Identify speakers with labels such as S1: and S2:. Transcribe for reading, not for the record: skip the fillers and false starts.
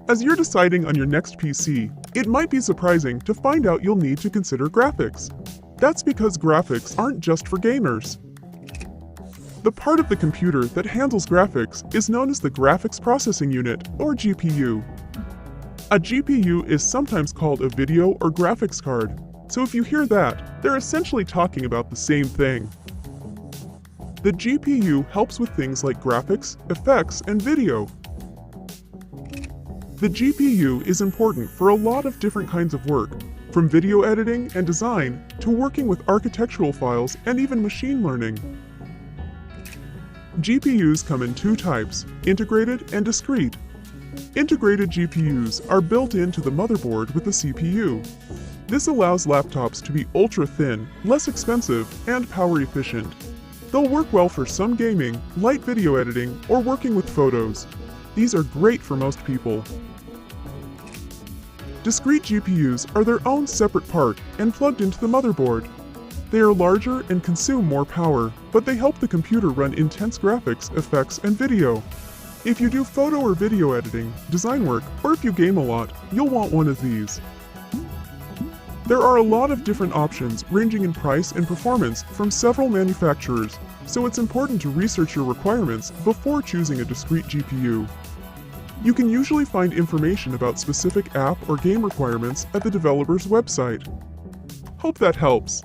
S1: As you're deciding on your next PC, it might be surprising to find out you'll need to consider graphics. That's because graphics aren't just for gamers. The part of the computer that handles graphics is known as the Graphics Processing Unit, or GPU. A GPU is sometimes called a video or graphics card, so if you hear that, they're essentially talking about the same thing. The GPU helps with things like graphics, effects, and video. The GPU is important for a lot of different kinds of work, from video editing and design to working with architectural files and even machine learning. GPUs come in two types, integrated and discrete. Integrated GPUs are built into the motherboard with the CPU. This allows laptops to be ultra-thin, less expensive, and power-efficient. They'll work well for some gaming, light video editing, or working with photos. These are great for most people. Discrete GPUs are their own separate part and plugged into the motherboard. They are larger and consume more power, but they help the computer run intense graphics, effects, and video. If you do photo or video editing, design work, or if you game a lot, you'll want one of these. There are a lot of different options ranging in price and performance from several manufacturers, so it's important to research your requirements before choosing a discrete GPU. You can usually find information about specific app or game requirements at the developer's website. Hope that helps.